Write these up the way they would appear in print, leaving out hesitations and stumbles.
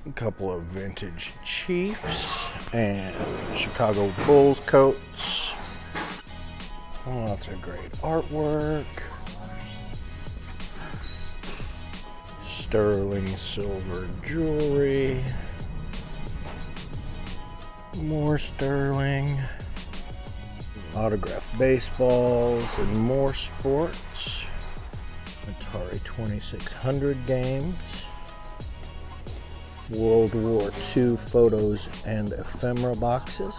A couple of vintage Chiefs and Chicago Bulls coats. Lots of great artwork. Sterling silver jewelry. More sterling. Autographed baseballs and more sports. Atari 2600 games. World War II photos and ephemera boxes.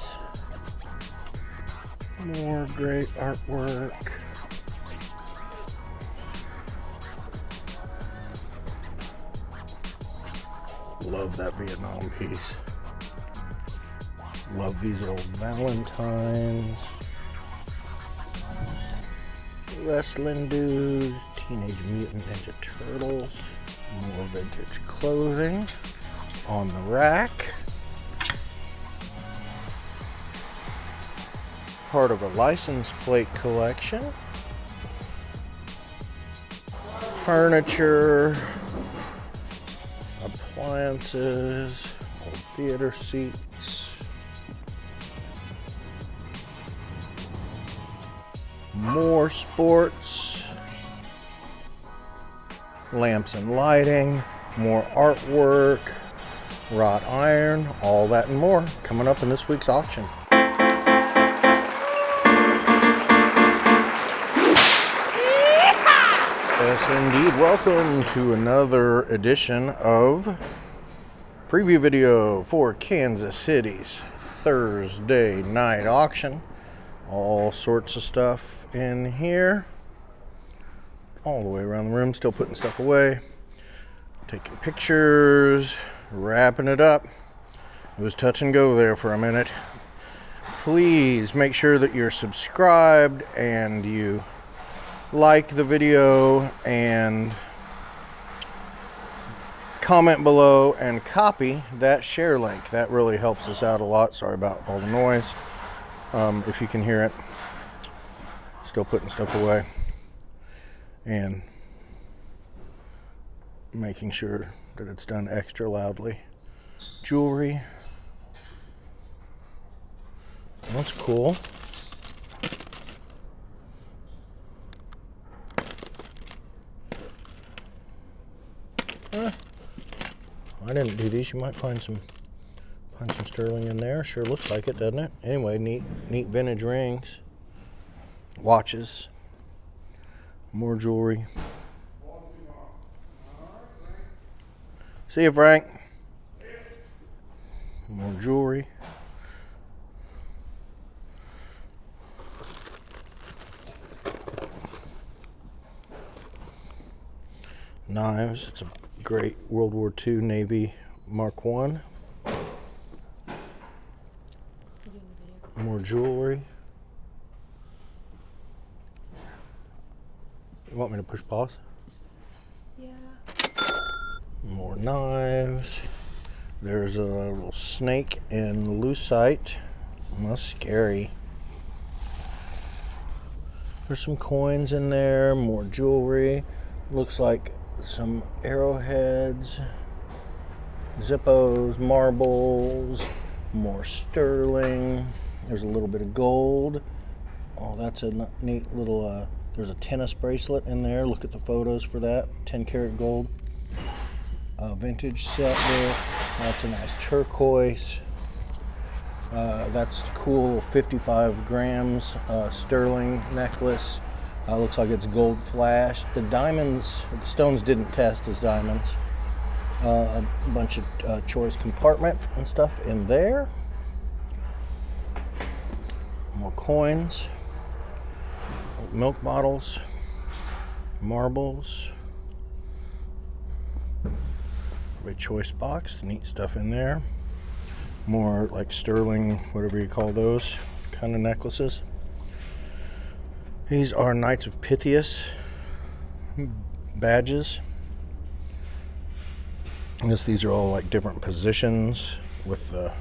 More great artwork. Love that Vietnam piece. Love these old Valentines. Wrestling dudes. Teenage Mutant Ninja Turtles. More vintage clothing on the rack. Part of a license plate collection. Furniture. Appliances. Old theater seats. More sports. Lamps and lighting. More artwork. Wrought iron, all that and more coming up in this week's auction. Yes, indeed. Welcome to another edition of preview video for Kansas City's Thursday night auction. All sorts of stuff in here. All the way around the room, still putting stuff away. Taking pictures. Wrapping it up. It was touch and go there for a minute. Please make sure that you're subscribed and you like the video and comment below and copy that share link. That really helps us out a lot. Sorry about all the noise. If you can hear it. Still putting stuff away and making sure that it's done extra loudly. Jewelry. That's cool. I didn't do these. You might find some sterling in there. Sure looks like it, doesn't it? Anyway, neat vintage rings. Watches. More jewelry. See you, Frank. More jewelry. Knives. It's a great World War II Navy Mark I. More jewelry. You want me to push pause? Yeah. More knives. There's a little snake in lucite. That's scary. There's some coins in there. More jewelry. Looks like some arrowheads. Zippos, marbles. More sterling. There's a little bit of gold. Oh, that's a neat little, there's a tennis bracelet in there. Look at the photos for that. 10 karat gold. Vintage set there. That's a nice turquoise. That's cool. 55 grams sterling necklace. Looks like it's gold flashed. The diamonds, the stones didn't test as diamonds. A bunch of choice compartment and stuff in there. More coins. Milk bottles. Marbles. A choice box, neat stuff in there. More like sterling, whatever you call those kind of necklaces. These are Knights of Pythias badges. I guess these are all like different positions with the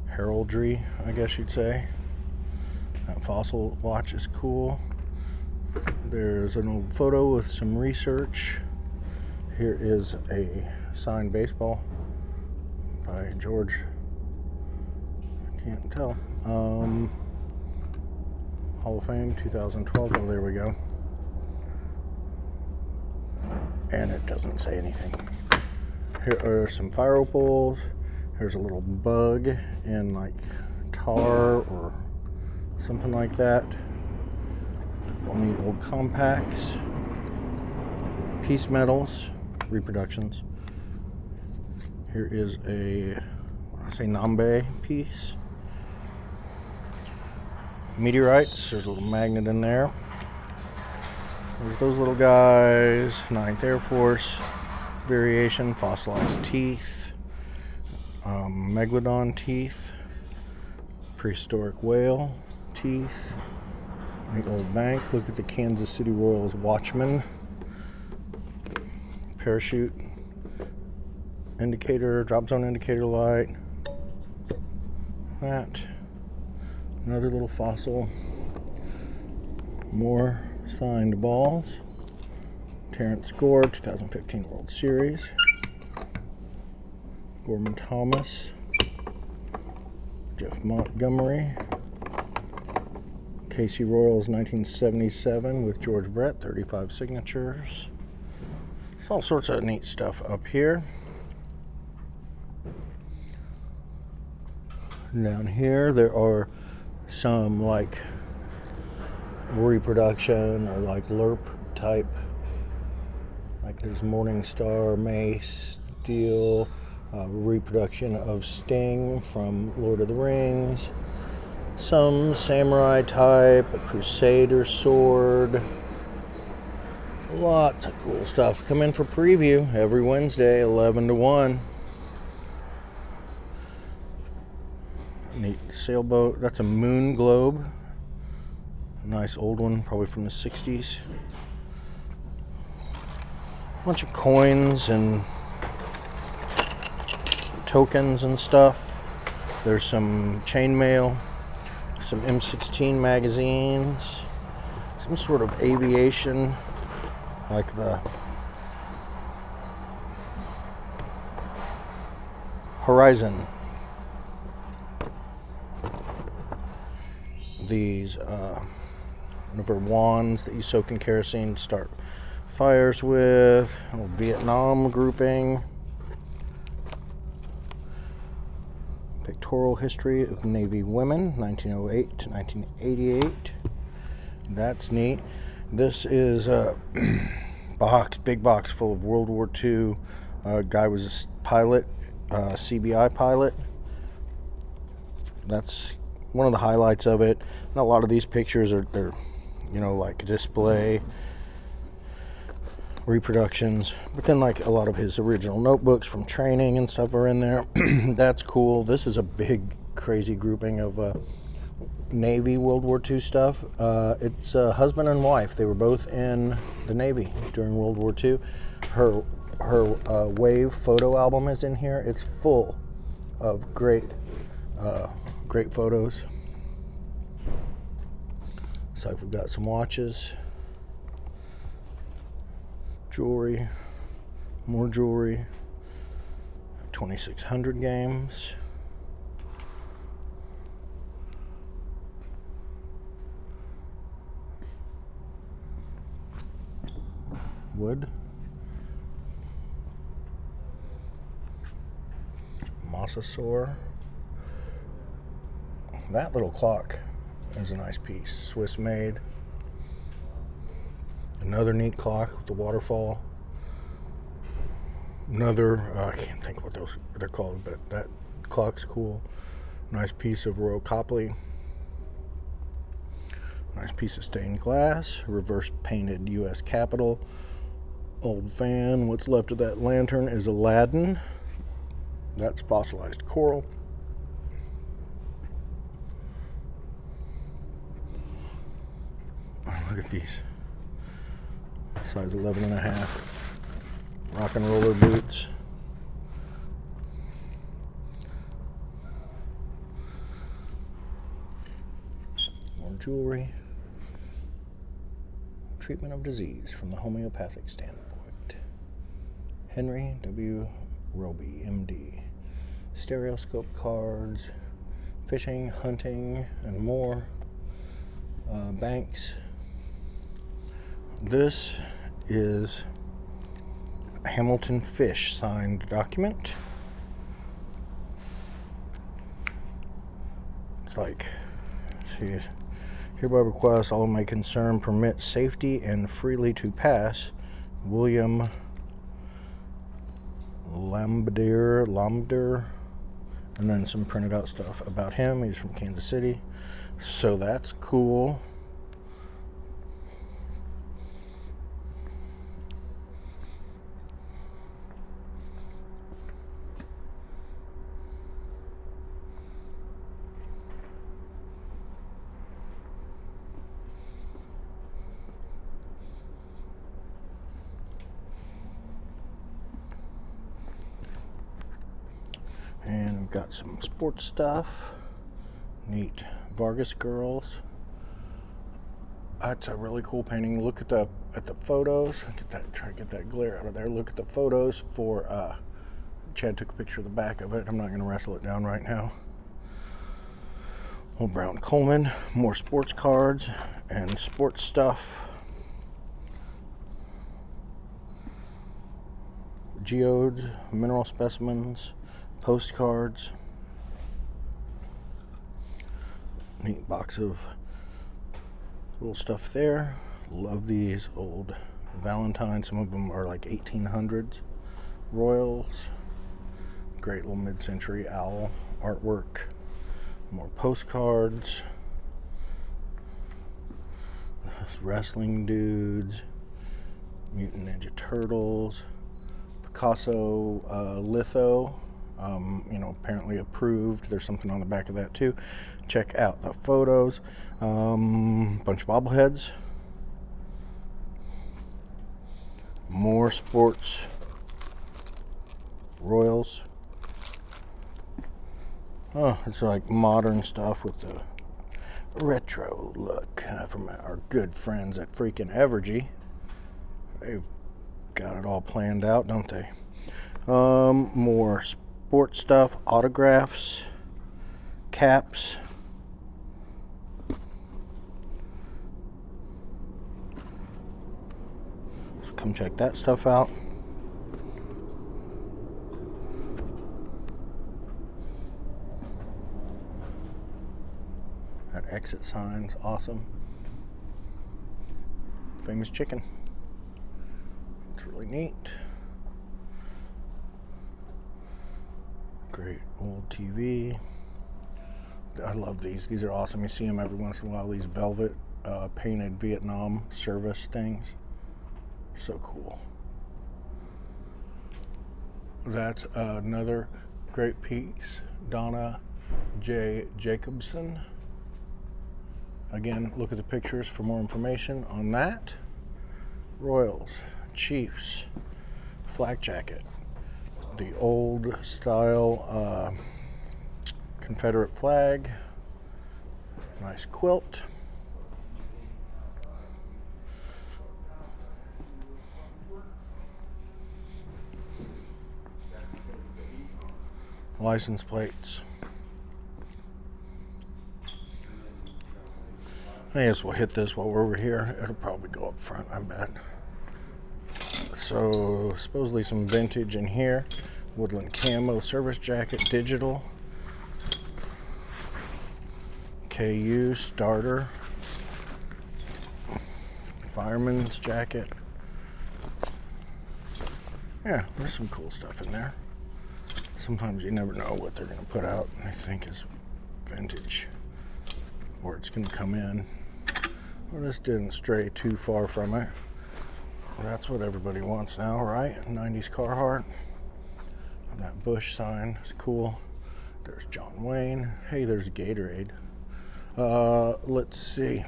heraldry, I guess you'd say. That fossil watch is cool. There's an old photo with some research. Here is a signed baseball by George. I can't tell. Hall of Fame 2012. Oh, there we go. And it doesn't say anything. Here are some fire opals. Here's a little bug in like tar or something like that. We'll need old compacts, piece metals, reproductions. Here is a, I say Nambe piece. Meteorites, there's a little magnet in there. There's those little guys, 9th Air Force variation, fossilized teeth, megalodon teeth, prehistoric whale teeth, the old bank. Look at the Kansas City Royals Watchman, parachute indicator, drop zone indicator light, that, another little fossil, more signed balls, Terrence Gore 2015 World Series, Gorman Thomas, Jeff Montgomery, Casey Royals 1977 with George Brett, 35 signatures. It's all sorts of neat stuff up here. Down here there are some like reproduction or like LERP type, like there's Morningstar, Mace, Steel, reproduction of Sting from Lord of the Rings, some samurai type, a Crusader sword, lots of cool stuff. Come in for preview every Wednesday, 11 to 1. Neat sailboat. That's a moon globe. Nice old one, probably from the 60s. Bunch of coins and tokens and stuff. There's some chainmail, some M16 magazines, some sort of aviation, like the Horizon. These one of our wands that you soak in kerosene to start fires with. A little Vietnam grouping. Pictorial history of Navy women, 1908 to 1988. That's neat. This is a big box full of World War II. Guy was a pilot, CBI pilot. That's one of the highlights of it. And a lot of these pictures are, they're, you know, like display reproductions, but then like a lot of his original notebooks from training and stuff are in there. That's cool. This is a big crazy grouping of Navy World War II stuff. It's a husband and wife. They were both in the Navy during World War II. Her Wave photo album is in here. It's full of great photos. So we've got some watches, jewelry, more jewelry, 2600 games, wood, Mosasaur. That little clock is a nice piece, Swiss made. Another neat clock with the waterfall. Another, I can't think what those they're called, but that clock's cool. Nice piece of Royal Copley. Nice piece of stained glass. Reverse painted U.S. Capitol. Old fan. What's left of that lantern is Aladdin. That's fossilized coral. Look at these. Size 11.5. Rock and roller boots. More jewelry. treatment of disease from the homeopathic standpoint. Henry W. Roby, MD. Stereoscope cards, fishing, hunting, and more. Banks. This is Hamilton Fish signed document. It's like, see, hereby request all may concern permit safety and freely to pass. William Lambder, and then some printed out stuff about him. He's from Kansas City, so that's cool. And we've got some sports stuff. Neat. Vargas girls. That's a really cool painting. Look at the photos. Try to get that glare out of there. Look at the photos for Chad took a picture of the back of it. I'm not going to wrestle it down right now. Old Brown Coleman. More sports cards and sports stuff. Geodes, mineral specimens, postcards. Neat box of little stuff there. Love these old Valentines. Some of them are like 1800s. Royals. Great little mid-century owl artwork. More postcards. Wrestling dudes. Mutant Ninja Turtles. Picasso litho. Apparently approved. There's something on the back of that too. Check out the photos. Bunch of bobbleheads. More sports. Royals. Oh, it's like modern stuff with the retro look from our good friends at freaking Evergy. They've got it all planned out, don't they? More sports stuff, autographs, caps. So come check that stuff out. That exit sign's awesome. Famous chicken. It's really neat. Great old TV. I love these. These are awesome. You see them every once in a while. These velvet painted Vietnam service things. So cool. That's another great piece. Donna J. Jacobson. Again, look at the pictures for more information on that. Royals, Chiefs, flak jacket. The old style Confederate flag. Nice quilt. License plates. I guess we'll hit this while we're over here. It'll probably go up front, I bet. So, supposedly some vintage in here. Woodland camo service jacket, digital. KU starter. Fireman's jacket. Yeah, there's some cool stuff in there. Sometimes you never know what they're going to put out, I think is vintage. Or it's going to come in. Well, this didn't stray too far from it. That's what everybody wants now, right? 90s Carhartt. And that Bush sign is cool. There's John Wayne. Hey, there's Gatorade. Let's see.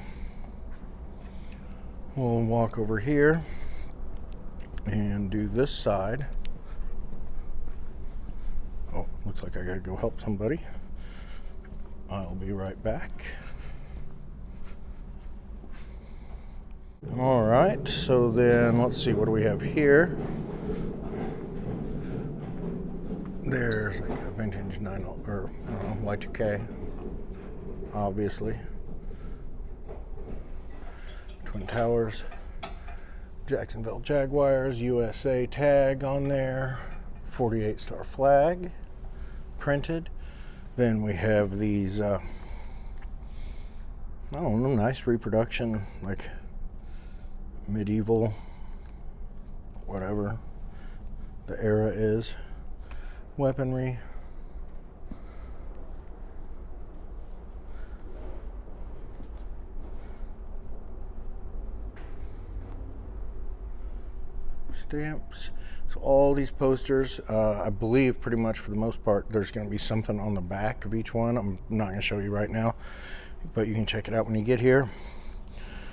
We'll walk over here and do this side. Oh, looks like I gotta go help somebody. I'll be right back. All right, so then let's see, what do we have here? There's like a vintage 90 or Y2K, obviously. Twin Towers, Jacksonville Jaguars, USA tag on there, 48 star flag printed. Then we have these, I don't know, nice reproduction, like medieval, whatever the era is, weaponry. Stamps. So all these posters, I believe pretty much for the most part there's going to be something on the back of each one. I'm not going to show you right now, but you can check it out when you get here.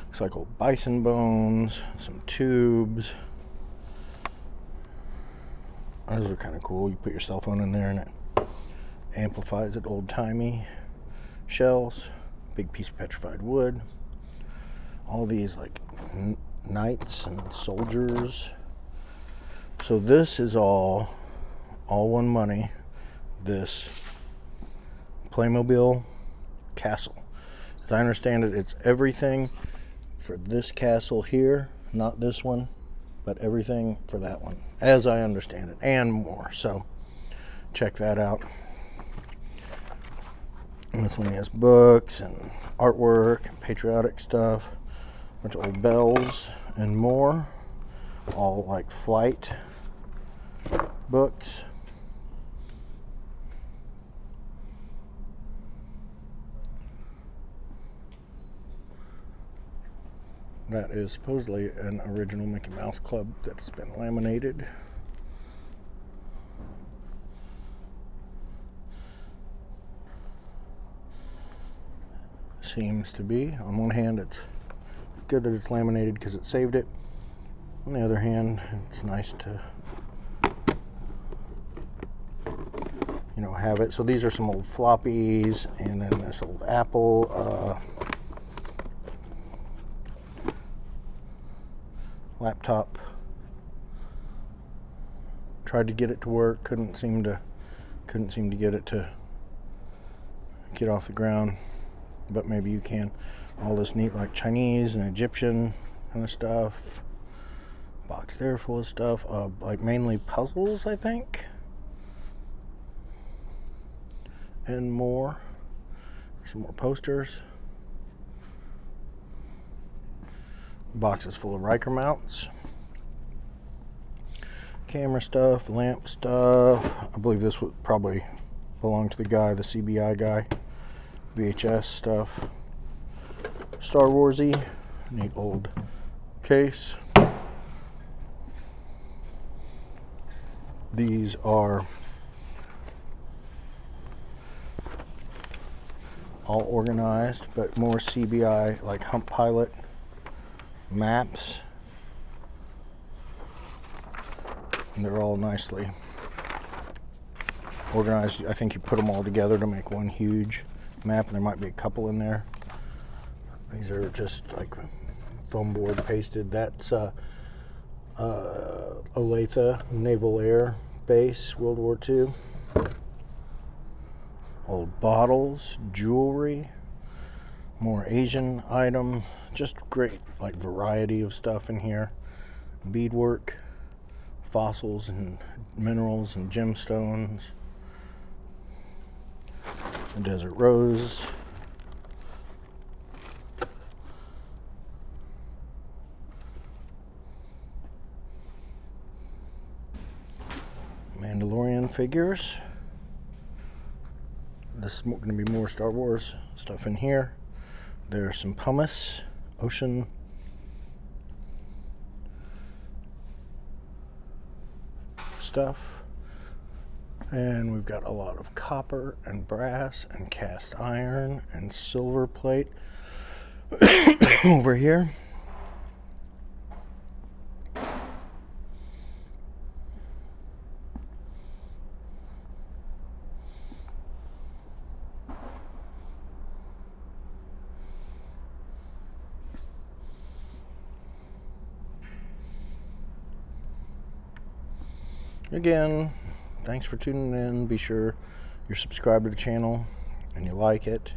Looks like old bison bones, some tubes. Those are kind of cool. You put your cell phone in there and it amplifies it. Old-timey shells, big piece of petrified wood. All these like knights and soldiers. So this is all one money, this Playmobil castle. As I understand it, it's everything for this castle here, not this one, but everything for that one, as I understand it, and more. So check that out. And this one has books and artwork and patriotic stuff, a bunch of old bells and more, all like flight books. That is supposedly an original Mickey Mouse Club that's been laminated. Seems to be. On one hand, it's good that it's laminated because it saved it. On the other hand, it's nice to, you know, have it. So these are some old floppies, and then this old Apple laptop. Tried to get it to work, couldn't seem to get it to get off the ground, but maybe you can. All this neat like Chinese and Egyptian kind of stuff. Box there full of stuff, like mainly puzzles, I think, and more. Some more posters. Boxes full of Riker mounts, camera stuff, lamp stuff. I believe this would probably belong to the guy, the CBI guy. VHS stuff. Star Warsy, neat old case. These are all organized, but more CBI, like Hump Pilot maps, and they're all nicely organized. I think you put them all together to make one huge map, and there might be a couple in there. These are just like foam board pasted. That's Olathe Naval Air Base, World War II. Old bottles, jewelry, more Asian item. Just great, like, variety of stuff in here. Beadwork, fossils and minerals and gemstones. A desert rose. Mandalorian figures. This is going to be more Star Wars stuff in here. There's some pumice, ocean stuff, and we've got a lot of copper and brass and cast iron and silver plate over here. Again, thanks for tuning in. Be sure you're subscribed to the channel and you like it,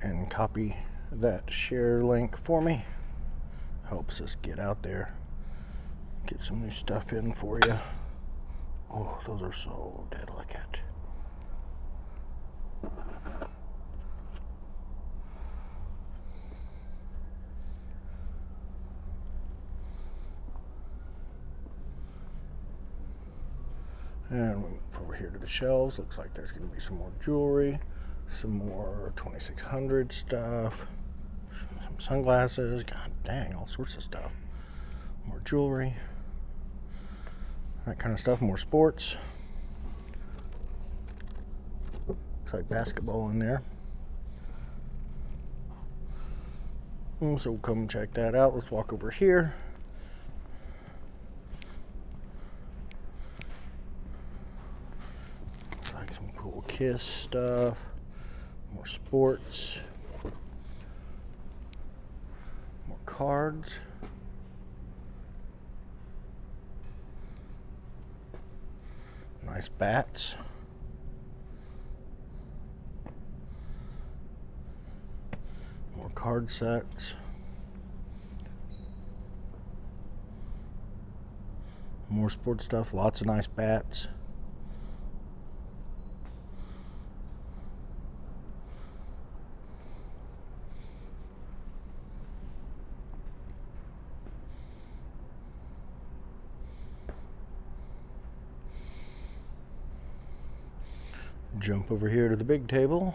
and copy that share link for me. Helps us get out there, get some new stuff in for you. Oh, those are so delicate. And we move over here to the shelves. Looks like there's going to be some more jewelry, some more 2600 stuff, some sunglasses. God dang, all sorts of stuff. More jewelry, that kind of stuff. More sports. Looks like basketball in there. So we'll come check that out. Let's walk over here. Cool Kiss stuff, more sports, more cards, nice bats, more card sets, more sports stuff, lots of nice bats. Jump over here to the big table.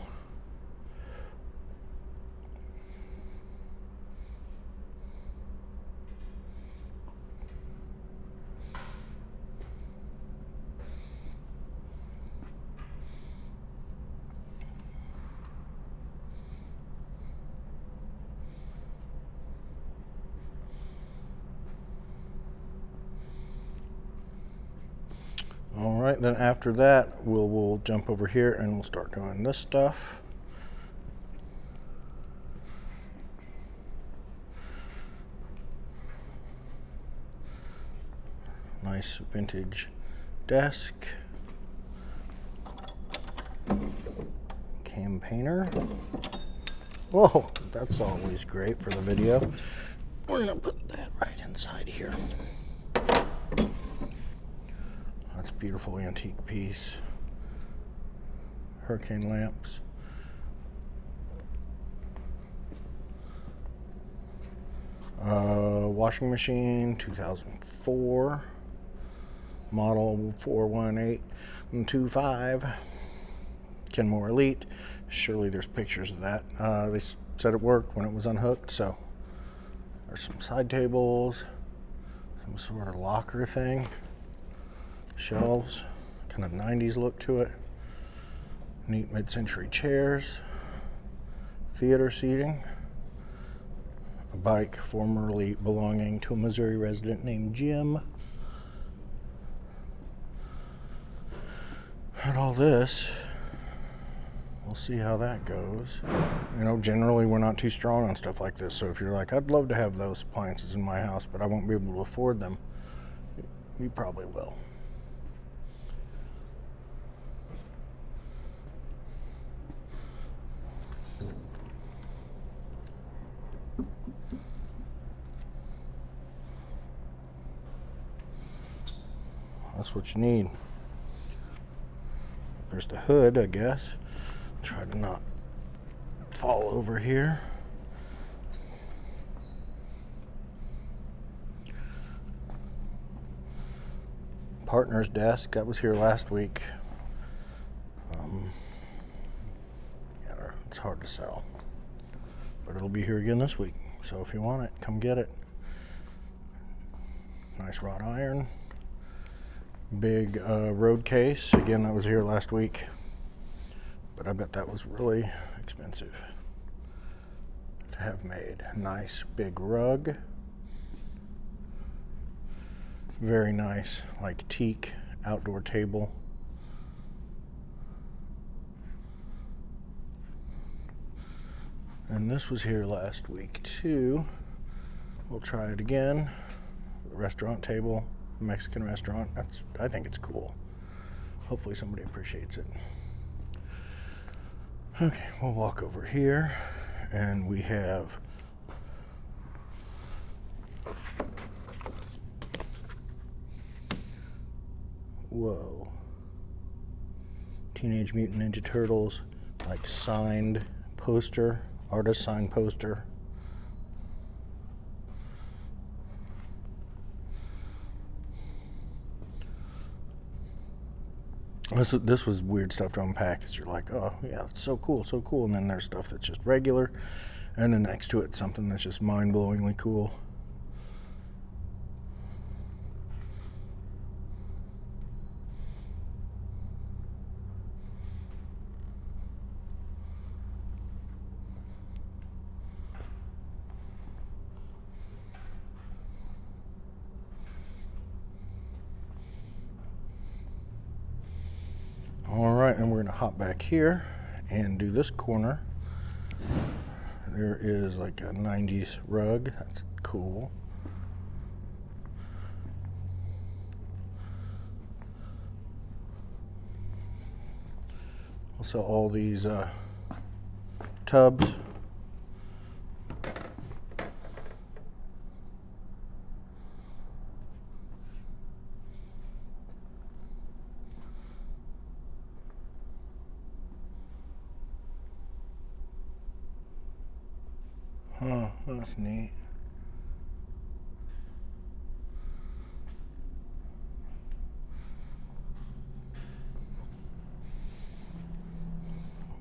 All right, then after that, we'll jump over here and we'll start doing this stuff. Nice vintage desk. Campaigner. Whoa, that's always great for the video. We're gonna put that right inside here. That's a beautiful antique piece. Hurricane lamps. Washing machine, 2004. Model 41825. Kenmore Elite. Surely there's pictures of that. They said it worked when it was unhooked, so there's some side tables, some sort of locker thing. Shelves, kind of 90s look to it. Neat mid-century chairs. Theater seating. A bike formerly belonging to a Missouri resident named Jim. And all this, we'll see how that goes. You know, generally we're not too strong on stuff like this, so if you're like, I'd love to have those appliances in my house, but I won't be able to afford them, you probably will. That's what you need. There's the hood, I guess. Try to not fall over here. Partner's desk, that was here last week. Yeah, it's hard to sell, but it'll be here again this week. So if you want it, come get it. Nice wrought iron. Big road case. Again, that was here last week, but I bet that was really expensive to have made. Nice big rug. Very nice, like teak outdoor table. And this was here last week too. We'll try it again. The restaurant table. Mexican restaurant. I think it's cool. Hopefully somebody appreciates it. Okay, we'll walk over here, and we have whoa. Teenage Mutant Ninja Turtles, like signed poster, artist signed poster. This was weird stuff to unpack, because you're like, oh yeah, it's so cool, so cool. And then there's stuff that's just regular, and then next to it, something that's just mind-blowingly cool. Alright, and we're going to hop back here and do this corner. There is like a 90s rug. That's cool. Also, all these tubs. Huh, that's neat.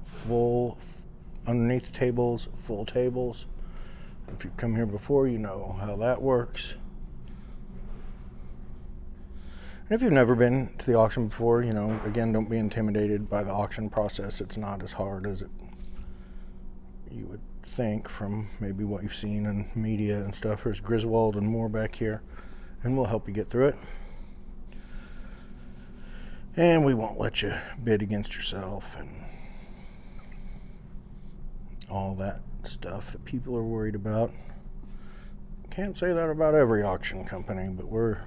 Full, underneath the tables, full tables. If you've come here before, you know how that works. And if you've never been to the auction before, you know, again, don't be intimidated by the auction process. It's not as hard as you would think from maybe what you've seen in media and stuff. There's Griswold and more back here, and we'll help you get through it. And we won't let you bid against yourself and all that stuff that people are worried about. Can't say that about every auction company, but we're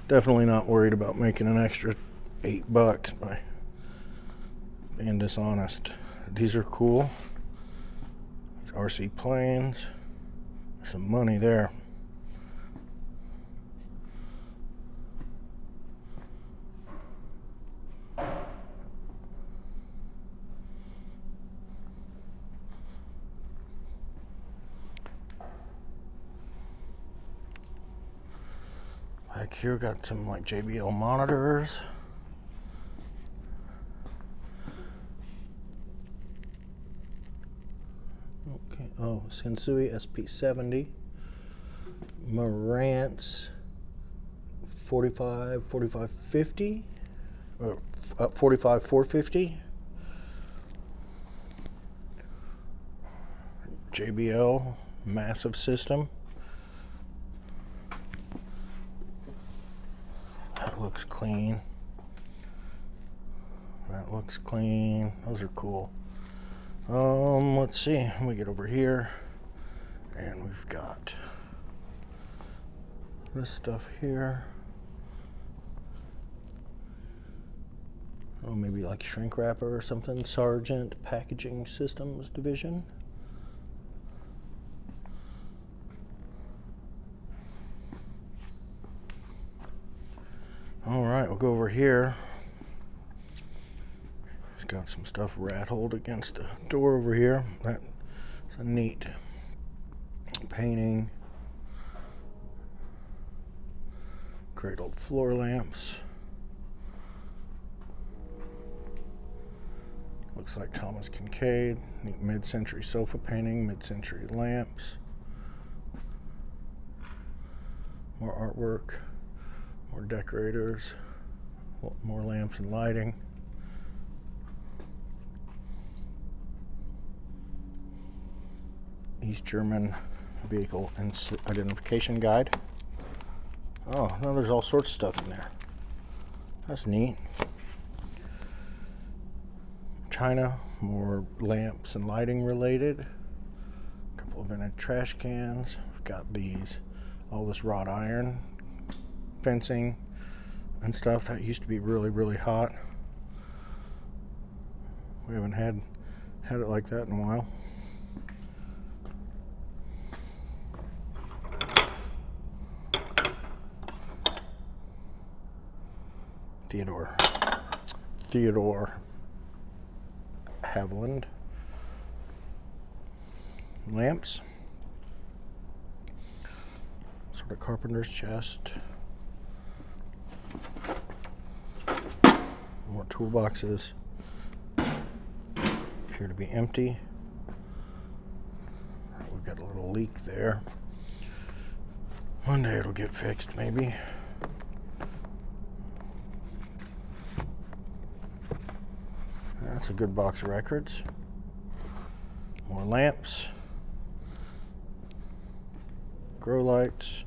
definitely not worried about making an extra $8 by being dishonest. These are cool. These RC planes. Some money there. Back here, got some like JBL monitors. Okay, oh, Sensui SP70. Marantz 4550 or 45450. JBL massive system. That looks clean. That looks clean. Those are cool. Let's see. We get over here, and we've got this stuff here. Oh, maybe like shrink wrapper or something. Sargent Packaging Systems Division. All right, we'll go over here. It's got some stuff rat-holed against the door over here. That's a neat painting. Cradled floor lamps. Looks like Thomas Kincaid. Neat mid-century sofa painting, mid-century lamps. More artwork. More decorators, more lamps and lighting. East German Vehicle Identification Guide. Oh, now there's all sorts of stuff in there. That's neat. China, more lamps and lighting related. A couple of vintage trash cans. We've got these, all this wrought iron fencing and stuff. That used to be really, really hot. We haven't had it like that in a while. Theodore Haviland. Lamps. Sort of carpenter's chest. More toolboxes. Appear to be empty. We've got a little leak there. One day it'll get fixed, maybe. That's a good box of records. More lamps. Grow lights.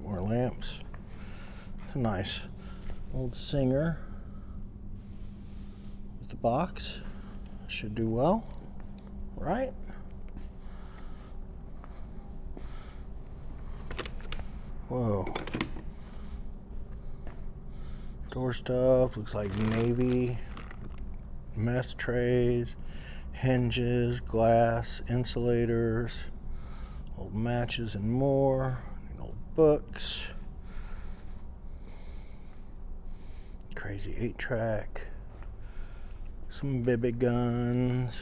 More lamps. It's a nice old Singer with the box. Should do well, right? Whoa. Door stuff, looks like Navy. Mess trays, hinges, glass, insulators, old matches and more, old books. Crazy 8-track. Some BB guns.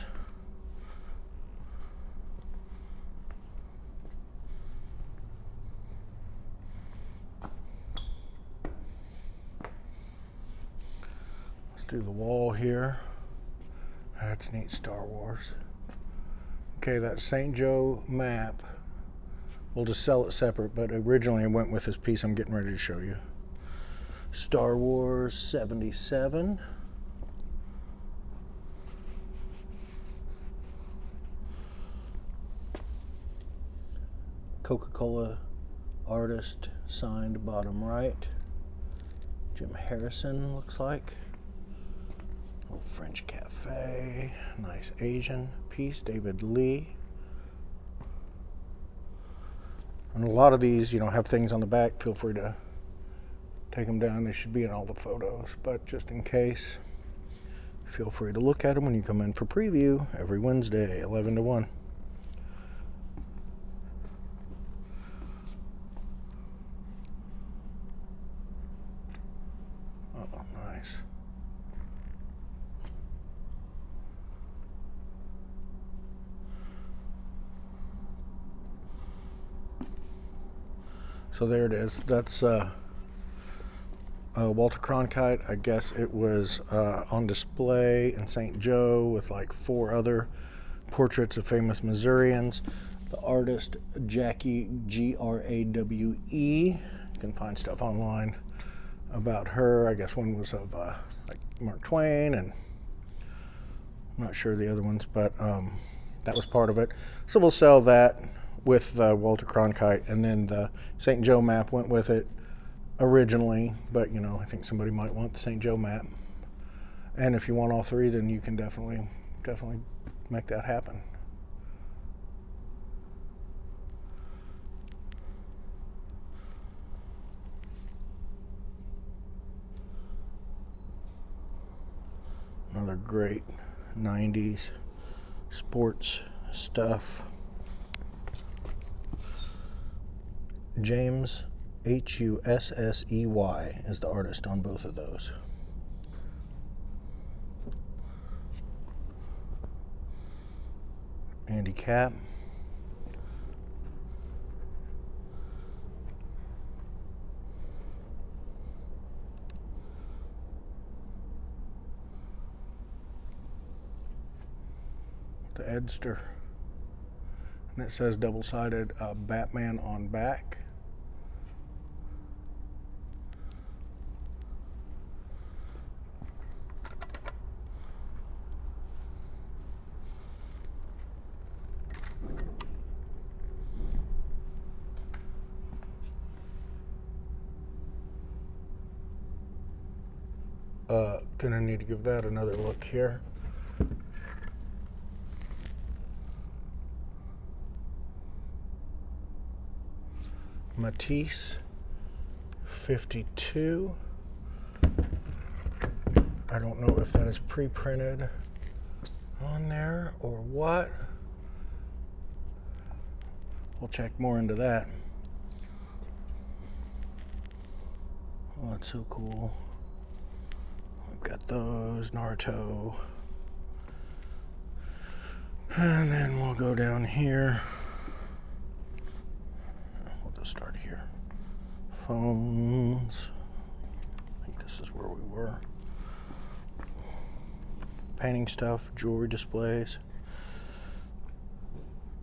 Do the wall here. That's neat. Star Wars. Okay, that St. Joe map, we'll just sell it separate, but originally I went with this piece I'm getting ready to show you. Star Wars 77. Coca-Cola artist signed bottom right. Jim Harrison looks like. Old French cafe, nice Asian piece, David Lee. And a lot of these, have things on the back. Feel free to take them down. They should be in all the photos, but just in case, feel free to look at them when you come in for preview every Wednesday, 11 to 1. Oh, nice. So there it is. That's Walter Cronkite. I guess it was on display in St. Joe with like 4 other portraits of famous Missourians. The artist Jackie, Grawe. You can find stuff online about her. I guess one was of like Mark Twain, and I'm not sure the other ones, but that was part of it. So we'll sell that with Walter Cronkite, and then the St. Joe map went with it originally, but I think somebody might want the St. Joe map. And if you want all 3, then you can definitely make that happen. Another great 90s sports stuff. James Hussey is the artist on both of those. Andy Capp. The Edster. And it says double-sided Batman on back. Gonna need to give that another look here. Matisse 52. I don't know if that is pre-printed on there or what. We'll check more into that. Oh, that's so cool. We've got those, Naruto. And then we'll go down here. We'll just start here. Phones. I think this is where we were. Painting stuff, jewelry displays.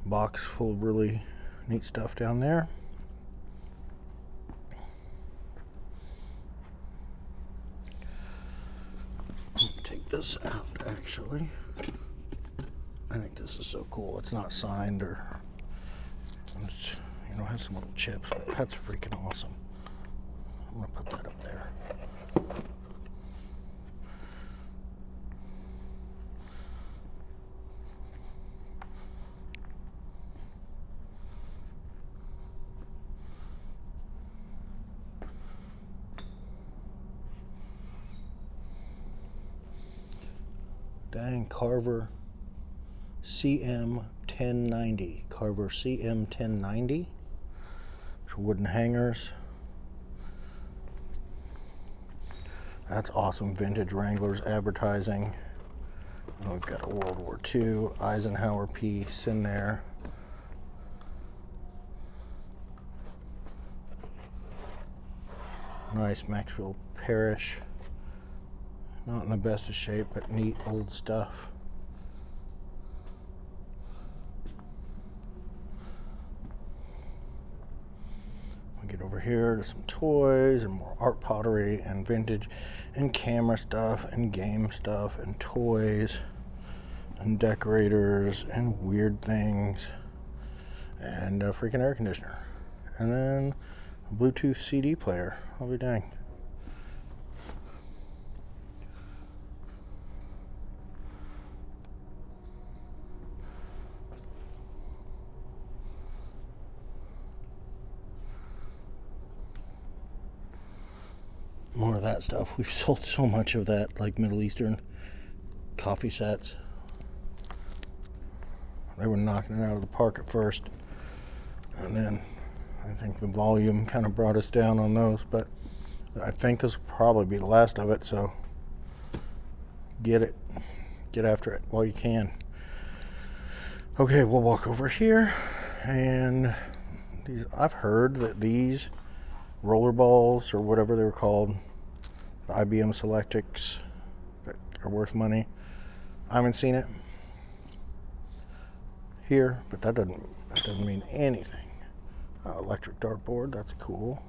Box full of really neat stuff down there. Take this out, actually. I think this is so cool. It's not signed or, it's, you know, it has some little chips. That's freaking awesome. I'm gonna put that up there. Dang, Carver CM 1090. Carver CM 1090. Wooden hangers. That's awesome. Vintage Wranglers advertising. Oh, we've got a World War II Eisenhower piece in there. Nice Maxfield Parrish. Not in the best of shape, but neat old stuff. We get over here to some toys and more art pottery and vintage and camera stuff and game stuff and toys and decorators and weird things and a freaking air conditioner. And then a Bluetooth CD player. I'll be dang. More of that stuff. We've sold so much of that, like Middle Eastern coffee sets. They were knocking it out of the park at first, and then I think the volume kind of brought us down on those, but I think this will probably be the last of it, so get after it while you can. Okay, we'll walk over here, and these, I've heard that these roller balls or whatever they were called, the IBM Selectics, that are worth money. I haven't seen it here, but that doesn't mean anything. Electric dartboard, that's cool.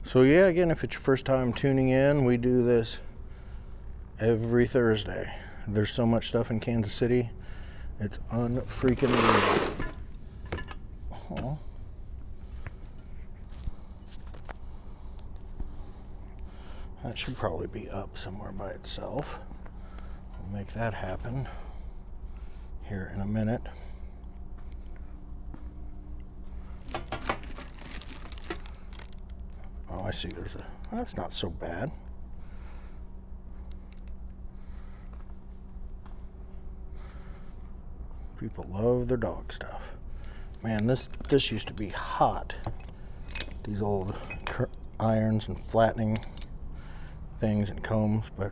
So yeah, again, if it's your first time tuning in, we do this every Thursday. There's so much stuff in Kansas City. It's unfreaking real. Oh. That should probably be up somewhere by itself. We'll make that happen here in a minute. Oh, I see there's a, that's not so bad. People love their dog stuff. Man, this used to be hot. These old irons and flattening things and combs, but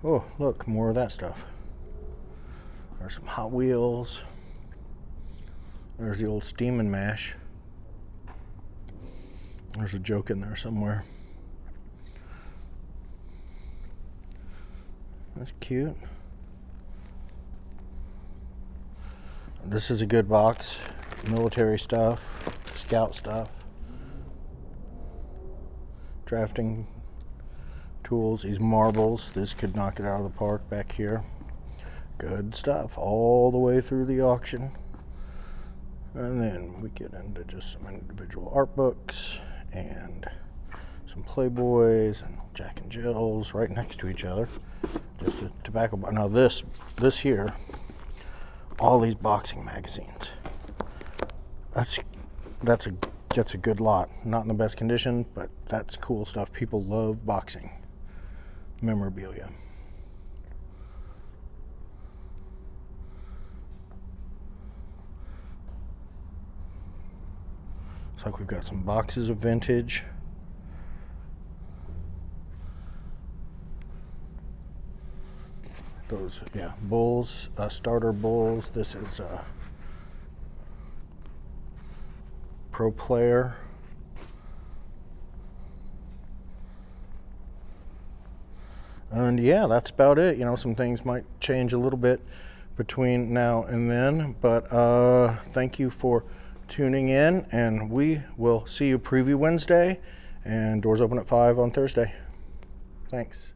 oh, look, more of that stuff. There's some Hot Wheels. There's the old Steam and Mash. There's a joke in there somewhere. That's cute. This is a good box. Military stuff, scout stuff, drafting tools, these marbles. This could knock it out of the park back here. Good stuff all the way through the auction. And then we get into just some individual art books and some Playboys and Jack and Jills right next to each other. Just a tobacco box. Now this here, all these boxing magazines. That's a good lot. Not in the best condition, but that's cool stuff. People love boxing memorabilia. Looks like we've got some boxes of vintage. Those, yeah, bulls, starter bulls. This is Pro Player. And yeah, that's about it. You know, some things might change a little bit between now and then, but thank you for tuning in, and we will see you preview Wednesday, and doors open at 5 on Thursday. Thanks.